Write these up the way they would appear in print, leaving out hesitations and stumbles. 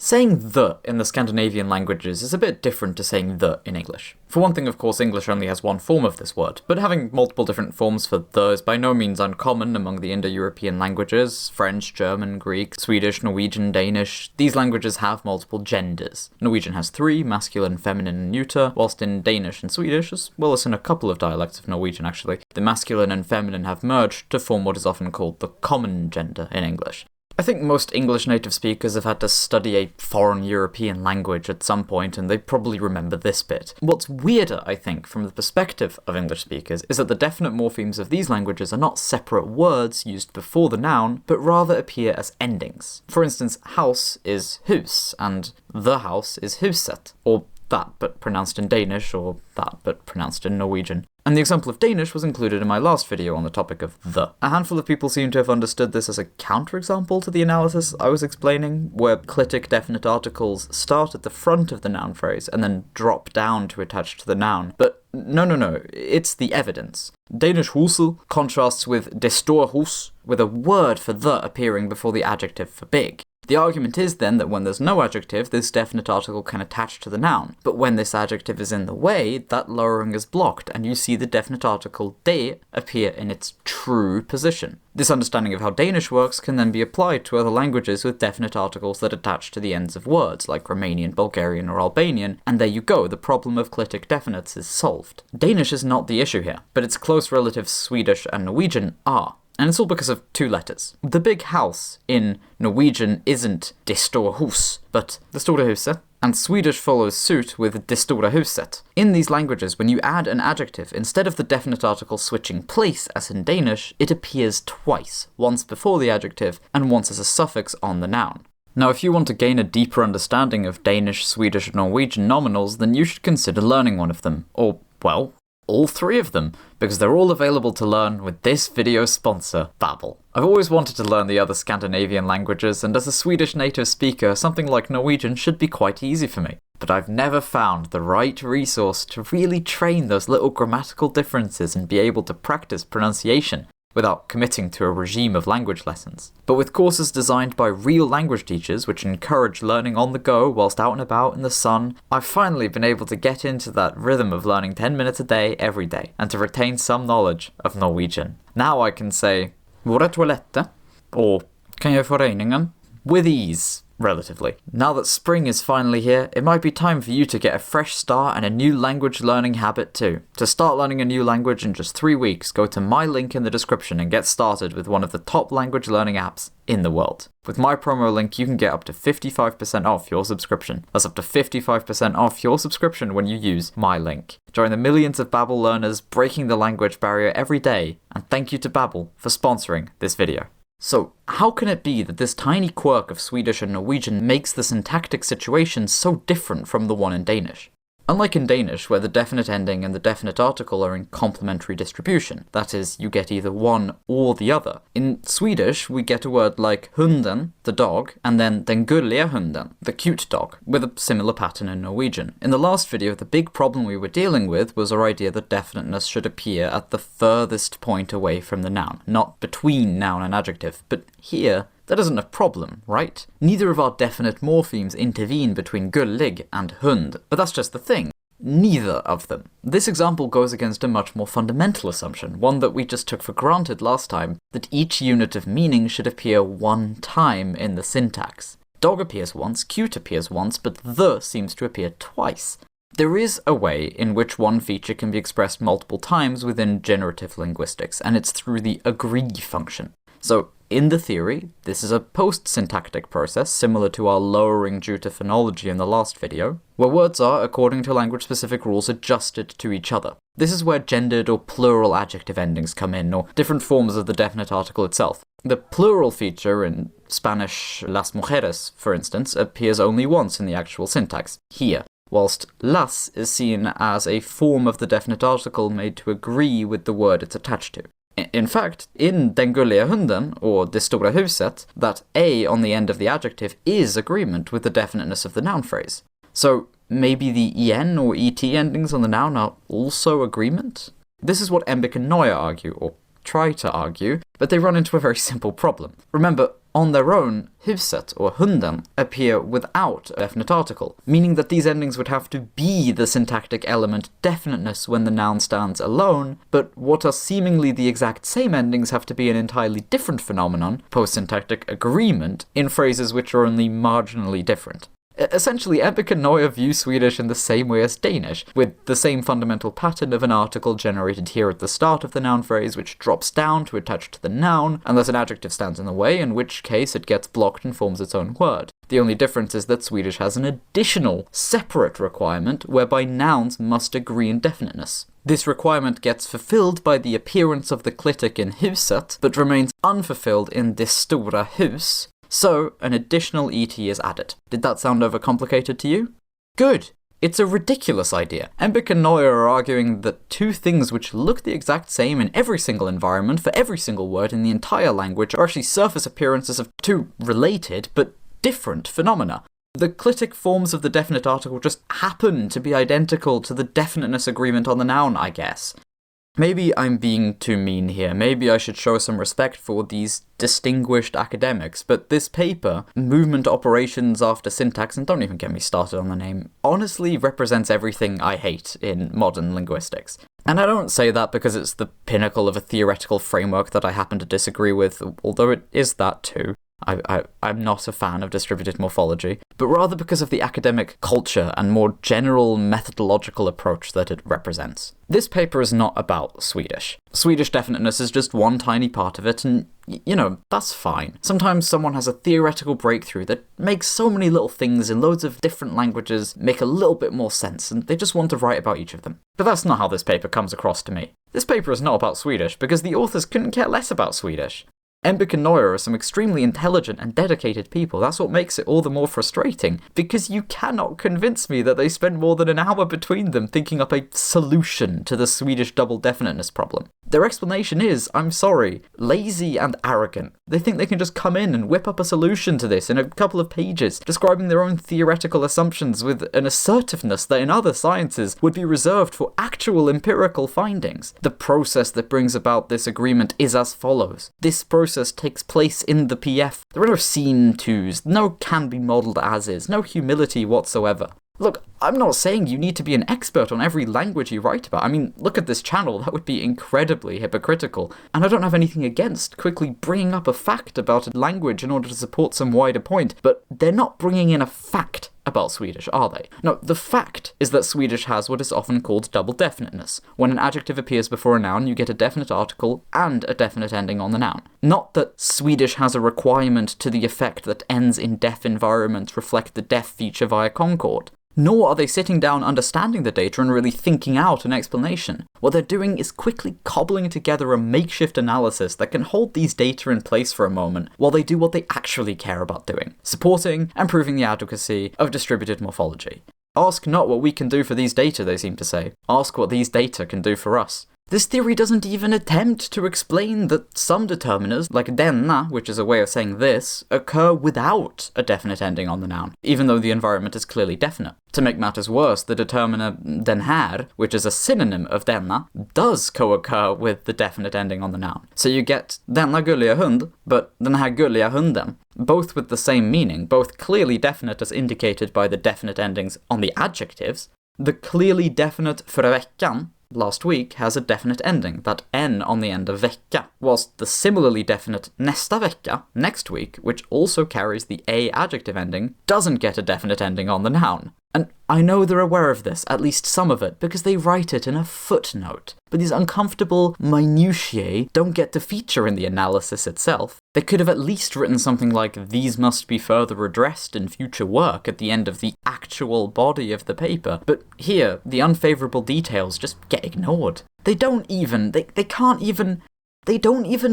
Saying the in the Scandinavian languages is a bit different to saying the in English. For one thing, of course, English only has one form of this word, but having multiple different forms for the is by no means uncommon among the Indo-European languages. French, German, Greek, Swedish, Norwegian, Danish. These languages have multiple genders. Norwegian has 3, masculine, feminine, and neuter, whilst in Danish and Swedish, as well as in a couple of dialects of Norwegian actually, the masculine and feminine have merged to form what is often called the common gender in English. I think most English native speakers have had to study a foreign European language at some point, and they probably remember this bit. What's weirder, I think, from the perspective of English speakers, is that the definite morphemes of these languages are not separate words used before the noun, but rather appear as endings. For instance, house is hus, and the house is huset, or that but pronounced in Danish, or that but pronounced in Norwegian. And the example of Danish was included in my last video on the topic of the. A handful of people seem to have understood this as a counterexample to the analysis I was explaining, where clitic definite articles start at the front of the noun phrase and then drop down to attach to the noun. But no, it's the evidence. Danish husel contrasts with det store hus, with a word for the appearing before the adjective for big. The argument is then that when there's no adjective, this definite article can attach to the noun. But when this adjective is in the way, that lowering is blocked, and you see the definite article det appear in its true position. This understanding of how Danish works can then be applied to other languages with definite articles that attach to the ends of words, like Romanian, Bulgarian, or Albanian, and there you go, the problem of clitic definites is solved. Danish is not the issue here, but its close relatives Swedish and Norwegian are. And it's all because of 2 letters. The big house in Norwegian isn't det store hus, but det stora huset, and Swedish follows suit with det stora huset. In these languages, when you add an adjective, instead of the definite article switching place as in Danish, it appears twice, once before the adjective and once as a suffix on the noun. Now, if you want to gain a deeper understanding of Danish, Swedish, and Norwegian nominals, then you should consider learning one of them, or, well, all 3 of them, because they're all available to learn with this video's sponsor, Babbel. I've always wanted to learn the other Scandinavian languages, and as a Swedish native speaker, something like Norwegian should be quite easy for me. But I've never found the right resource to really train those little grammatical differences and be able to practice pronunciation without committing to a regime of language lessons. But with courses designed by real language teachers, which encourage learning on the go whilst out and about in the sun, I've finally been able to get into that rhythm of learning 10 minutes a day every day, and to retain some knowledge of Norwegian. Now I can say, hvor er toalettet? Or, kan jeg få regningen? With ease. Relatively. Now that spring is finally here, it might be time for you to get a fresh start and a new language learning habit too. To start learning a new language in just 3 weeks, go to my link in the description and get started with one of the top language learning apps in the world. With my promo link, you can get up to 55% off your subscription. That's up to 55% off your subscription when you use my link. Join the millions of Babbel learners breaking the language barrier every day, and thank you to Babbel for sponsoring this video. So, how can it be that this tiny quirk of Swedish and Norwegian makes the syntactic situation so different from the one in Danish? Unlike in Danish, where the definite ending and the definite article are in complementary distribution, that is, you get either one or the other, in Swedish we get a word like hunden, the dog, and then den gulliga hunden, the cute dog, with a similar pattern in Norwegian. In the last video, the big problem we were dealing with was our idea that definiteness should appear at the furthest point away from the noun, not between noun and adjective, but here, that isn't a problem, right? Neither of our definite morphemes intervene between gullig and hund, but that's just the thing. Neither of them. This example goes against a much more fundamental assumption, one that we just took for granted last time, that each unit of meaning should appear one time in the syntax. Dog appears once, cute appears once, but the seems to appear twice. There is a way in which one feature can be expressed multiple times within generative linguistics, and it's through the agree function. So, in the theory, this is a post-syntactic process similar to our lowering due to phonology in the last video, where words are, according to language-specific rules, adjusted to each other. This is where gendered or plural adjective endings come in, or different forms of the definite article itself. The plural feature in Spanish las mujeres, for instance, appears only once in the actual syntax, here, whilst las is seen as a form of the definite article made to agree with the word it's attached to. In fact, in den gulliga hunden, or det stora huset, that a on the end of the adjective is agreement with the definiteness of the noun phrase. So maybe the en or et endings on the noun are also agreement? This is what Embick and Noyer argue, or try to argue, but they run into a very simple problem. Remember, on their own, huset or hunden appear without a definite article, meaning that these endings would have to be the syntactic element definiteness when the noun stands alone, but what are seemingly the exact same endings have to be an entirely different phenomenon, post-syntactic agreement, in phrases which are only marginally different. Essentially, Embick and Noyer view Swedish in the same way as Danish, with the same fundamental pattern of an article generated here at the start of the noun phrase which drops down to attach to the noun, unless an adjective stands in the way, in which case it gets blocked and forms its own word. The only difference is that Swedish has an additional, separate requirement whereby nouns must agree in definiteness. This requirement gets fulfilled by the appearance of the clitic in huset, but remains unfulfilled in det stora hus, so an additional ET is added. Did that sound overcomplicated to you? Good! It's a ridiculous idea. Embick and Noyer are arguing that two things which look the exact same in every single environment for every single word in the entire language are actually surface appearances of two related but different phenomena. The clitic forms of the definite article just happen to be identical to the definiteness agreement on the noun, I guess. Maybe I'm being too mean here, maybe I should show some respect for these distinguished academics, but this paper, Movement Operations After Syntax, and don't even get me started on the name, honestly represents everything I hate in modern linguistics. And I don't say that because it's the pinnacle of a theoretical framework that I happen to disagree with, although it is that too. I'm not a fan of distributed morphology, but rather because of the academic culture and more general methodological approach that it represents. This paper is not about Swedish. Swedish definiteness is just one tiny part of it, and, that's fine. Sometimes someone has a theoretical breakthrough that makes so many little things in loads of different languages make a little bit more sense, and they just want to write about each of them. But that's not how this paper comes across to me. This paper is not about Swedish, because the authors couldn't care less about Swedish. Embick and Noyer are some extremely intelligent and dedicated people. That's what makes it all the more frustrating, because you cannot convince me that they spent more than an hour between them thinking up a solution to the Swedish double definiteness problem. Their explanation is, I'm sorry, lazy and arrogant. They think they can just come in and whip up a solution to this in a couple of pages, describing their own theoretical assumptions with an assertiveness that in other sciences would be reserved for actual empirical findings. The process that brings about this agreement is as follows. This process takes place in the PF. There are no seen tos, no can be modelled as is, no humility whatsoever. Look, I'm not saying you need to be an expert on every language you write about. I mean, look at this channel, that would be incredibly hypocritical. And I don't have anything against quickly bringing up a fact about a language in order to support some wider point, but they're not bringing in a fact about Swedish, are they? No, the fact is that Swedish has what is often called double definiteness. When an adjective appears before a noun, you get a definite article and a definite ending on the noun. Not that Swedish has a requirement to the effect that ends in deaf environments reflect the deaf feature via concord. Nor are they sitting down understanding the data and really thinking out an explanation. What they're doing is quickly cobbling together a makeshift analysis that can hold these data in place for a moment while they do what they actually care about doing, supporting and proving the adequacy of distributed morphology. Ask not what we can do for these data, they seem to say. Ask what these data can do for us. This theory doesn't even attempt to explain that some determiners, like denna, which is a way of saying this, occur without a definite ending on the noun, even though the environment is clearly definite. To make matters worse, the determiner den här, which is a synonym of denna, does co-occur with the definite ending on the noun. So you get denna gulliga hund, but den här gulliga hunden, both with the same meaning, both clearly definite as indicated by the definite endings on the adjectives. The clearly definite förra veckan last week has a definite ending, that n on the end of vecka, whilst the similarly definite nästa vecka, next week, which also carries the a adjective ending, doesn't get a definite ending on the noun. And I know they're aware of this, at least some of it, because they write it in a footnote. But these uncomfortable minutiae don't get to feature in the analysis itself. They could have at least written something like, these must be further addressed in future work at the end of the actual body of the paper. But here, the unfavourable details just get ignored. They don't even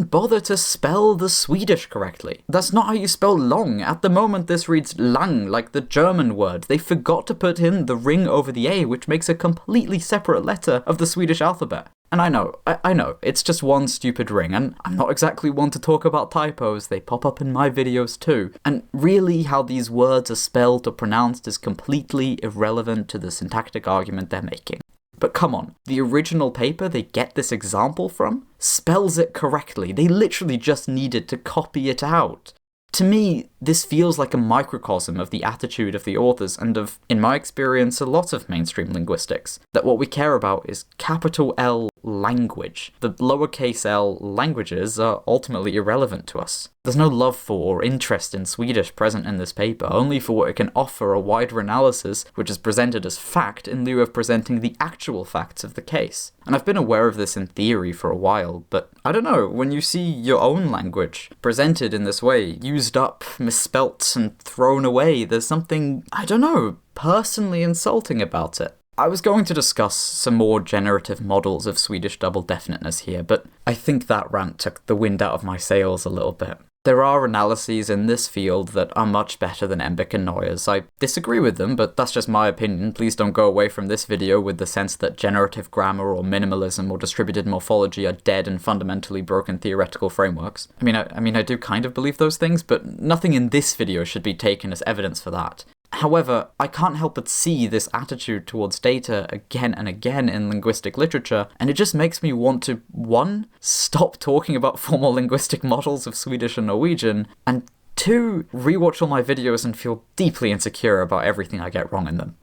bother to spell the Swedish correctly. That's not how you spell long. At the moment this reads lang, like the German word. They forgot to put in the ring over the A, which makes a completely separate letter of the Swedish alphabet. And I know, it's just one stupid ring, and I'm not exactly one to talk about typos, they pop up in my videos too. And really how these words are spelled or pronounced is completely irrelevant to the syntactic argument they're making. But come on, the original paper they get this example from spells it correctly. They literally just needed to copy it out. To me, this feels like a microcosm of the attitude of the authors and of, in my experience, a lot of mainstream linguistics. That what we care about is capital L language. The lowercase l languages are ultimately irrelevant to us. There's no love for or interest in Swedish present in this paper, only for what it can offer a wider analysis which is presented as fact in lieu of presenting the actual facts of the case. And I've been aware of this in theory for a while, but I don't know, when you see your own language presented in this way, used up, misspelt, and thrown away, there's something, I don't know, personally insulting about it. I was going to discuss some more generative models of Swedish double definiteness here, but I think that rant took the wind out of my sails a little bit. There are analyses in this field that are much better than Embick and Noyer's. I disagree with them, but that's just my opinion. Please don't go away from this video with the sense that generative grammar or minimalism or distributed morphology are dead and fundamentally broken theoretical frameworks. I mean, I do kind of believe those things, but nothing in this video should be taken as evidence for that. However, I can't help but see this attitude towards data again and again in linguistic literature, and it just makes me want to, 1, stop talking about formal linguistic models of Swedish and Norwegian, and 2, rewatch all my videos and feel deeply insecure about everything I get wrong in them.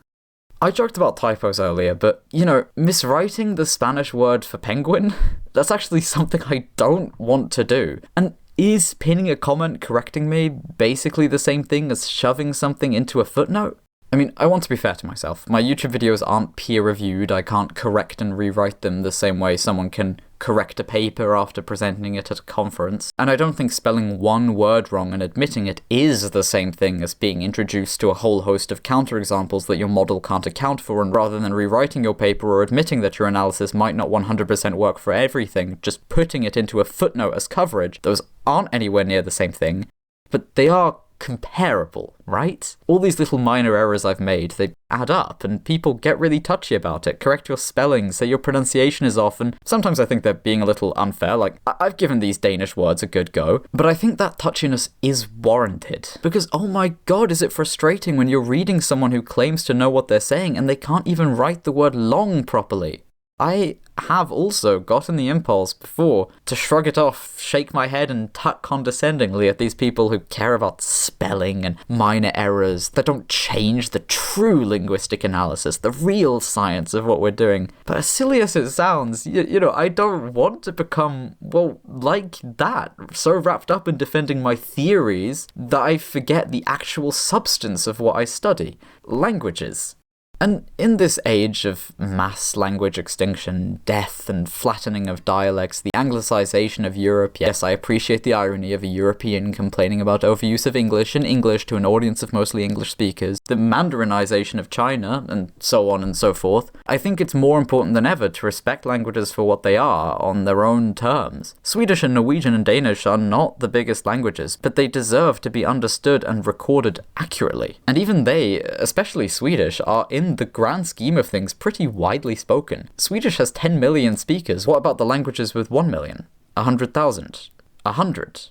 I joked about typos earlier, but, miswriting the Spanish word for penguin, that's actually something I don't want to do. And is pinning a comment correcting me basically the same thing as shoving something into a footnote? I mean, I want to be fair to myself. My YouTube videos aren't peer-reviewed. I can't correct and rewrite them the same way someone can correct a paper after presenting it at a conference. And I don't think spelling one word wrong and admitting it is the same thing as being introduced to a whole host of counterexamples that your model can't account for, and rather than rewriting your paper or admitting that your analysis might not 100% work for everything, just putting it into a footnote as coverage, those aren't anywhere near the same thing, but they are comparable, right? All these little minor errors I've made, they add up, and people get really touchy about it, correct your spelling, say your pronunciation is off, and sometimes I think they're being a little unfair, like, I've given these Danish words a good go, but I think that touchiness is warranted. Because, oh my god, is it frustrating when you're reading someone who claims to know what they're saying, and they can't even write the word long properly. I have also gotten the impulse before to shrug it off, shake my head and tut condescendingly at these people who care about spelling and minor errors that don't change the true linguistic analysis, the real science of what we're doing. But as silly as it sounds, I don't want to become, like that, so wrapped up in defending my theories that I forget the actual substance of what I study, languages. And in this age of mass language extinction, death, and flattening of dialects, the anglicization of Europe, yes, I appreciate the irony of a European complaining about overuse of English in English to an audience of mostly English speakers, the Mandarinization of China, and so on and so forth, I think it's more important than ever to respect languages for what they are, on their own terms. Swedish and Norwegian and Danish are not the biggest languages, but they deserve to be understood and recorded accurately. And even they, especially Swedish, are in the grand scheme of things pretty widely spoken. Swedish has 10 million speakers. What about the languages with 1 million? 100,000? 100?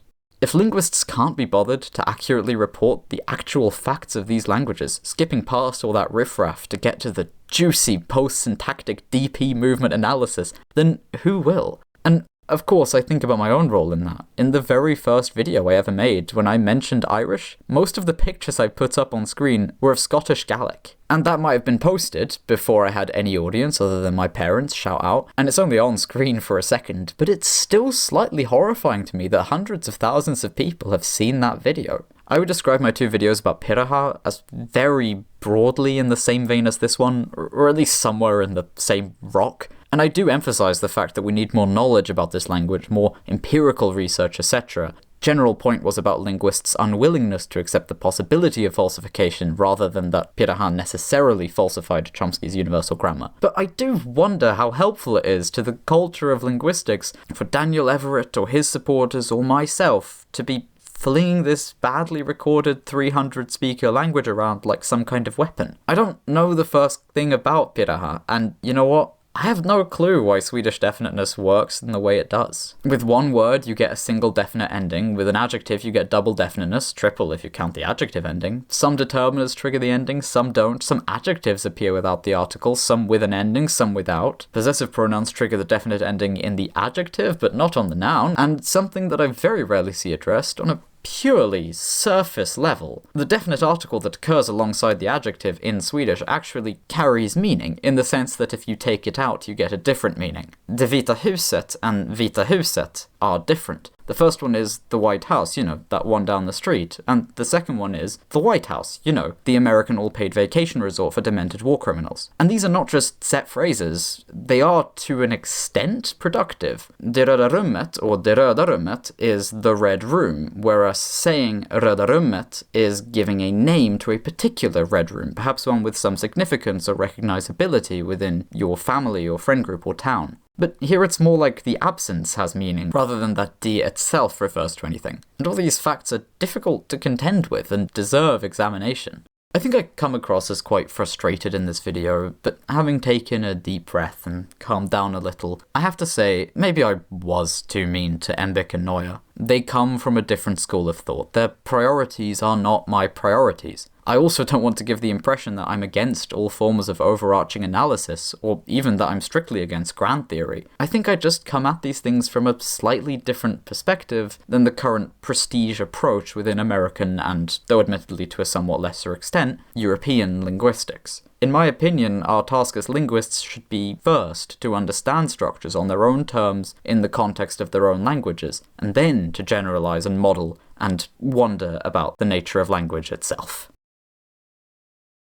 If linguists can't be bothered to accurately report the actual facts of these languages, skipping past all that riffraff to get to the juicy post-syntactic DP movement analysis, then who will? And of course, I think about my own role in that. In the very first video I ever made, when I mentioned Irish, most of the pictures I put up on screen were of Scottish Gaelic. And that might have been posted before I had any audience other than my parents shout out, and it's only on screen for a second, but it's still slightly horrifying to me that hundreds of thousands of people have seen that video. I would describe my two videos about Pirha as very broadly in the same vein as this one, or at least somewhere in the same rock. And I do emphasize the fact that we need more knowledge about this language, more empirical research, etc. General point was about linguists' unwillingness to accept the possibility of falsification rather than that Pirha necessarily falsified Chomsky's universal grammar. But I do wonder how helpful it is to the culture of linguistics for Daniel Everett or his supporters or myself to be flinging this badly recorded 300-speaker language around like some kind of weapon. I don't know the first thing about Pirha, and you know what? I have no clue why Swedish definiteness works in the way it does. With one word, you get a single definite ending. With an adjective, you get double definiteness, triple if you count the adjective ending. Some determiners trigger the ending, some don't. Some adjectives appear without the article, some with an ending, some without. Possessive pronouns trigger the definite ending in the adjective, but not on the noun. And something that I very rarely see addressed, on a purely surface level, the definite article that occurs alongside the adjective in Swedish actually carries meaning, in the sense that if you take it out, you get a different meaning. Det vita huset and vita huset are different. The first one is the White House, that one down the street, and the second one is the White House, the American all-paid vacation resort for demented war criminals. And these are not just set phrases, they are, to an extent, productive. Det röda rummet, or det röda rummet, is the red room, whereas saying röda rummet is giving a name to a particular red room, perhaps one with some significance or recognizability within your family or friend group or town. But here it's more like the absence has meaning, rather than that D itself refers to anything. And all these facts are difficult to contend with and deserve examination. I think I come across as quite frustrated in this video, but having taken a deep breath and calmed down a little, I have to say, maybe I was too mean to Embick and Noyer. They come from a different school of thought. Their priorities are not my priorities. I also don't want to give the impression that I'm against all forms of overarching analysis, or even that I'm strictly against grand theory. I think I just come at these things from a slightly different perspective than the current prestige approach within American and, though admittedly to a somewhat lesser extent, European linguistics. In my opinion, our task as linguists should be first to understand structures on their own terms in the context of their own languages, and then to generalize and model and wonder about the nature of language itself.